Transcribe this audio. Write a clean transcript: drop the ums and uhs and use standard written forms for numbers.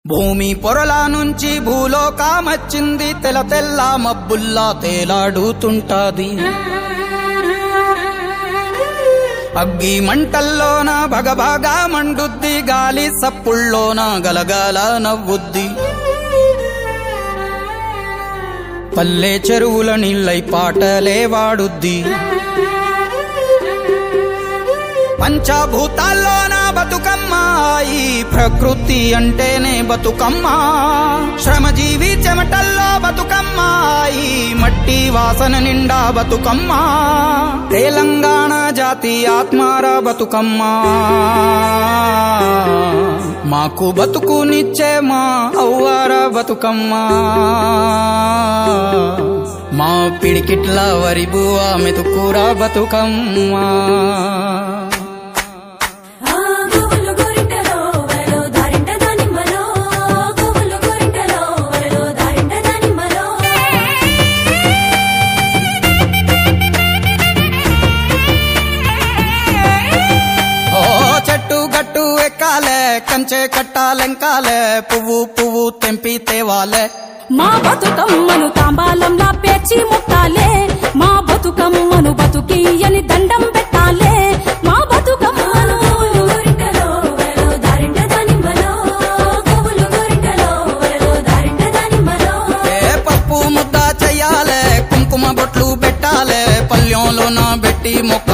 భూమి పొరల నుంచి భూలోకమచ్చింది, తెల్ల తెల్ల మబ్బుల్లా తేలాడుతుంటాది. అగ్గి మంటల్లోన భగభగా మండుద్ది, గాలి సప్పుల్లోన గలగాల నవ్వుద్ది. పల్లె చెరువుల నీళ్ళై పాటలే వాడుద్ది. పంచభూతాల్లోన బతుకమ్మ, ఈ ప్రకృతి అంటేనే బతుకమ్మ. శ్రమజీవి చెమటల్లో బతుకమ్మ, ఈ మట్టి వాసన నిండా బతుకమ్మ. తెలంగాణ జాతి ఆత్మార బతుకమ్మ, మాకు బతుకునిచ్చే మా అవ్వార బతుకమ్మ. మా పిడికిట్ల వరిబువ మెతుకుర బతుకమ్మ. ఎక్కాలే కంచె కట్టాలెంకాలే, పువ్వు పువ్వు తెంపి తేవాలే. మా బతుకమ్మను తాంబాలంలా పేర్చి ముట్టాలే, మా బతుకమ్మను బతుకియని దండం పెట్టాలే. మా బతుకమ్మను పప్పు ముద్ద చెయ్యాలే, కుంకుమ బొట్లు పెట్టాలే, పల్లెంలోన పెట్టి మొక్క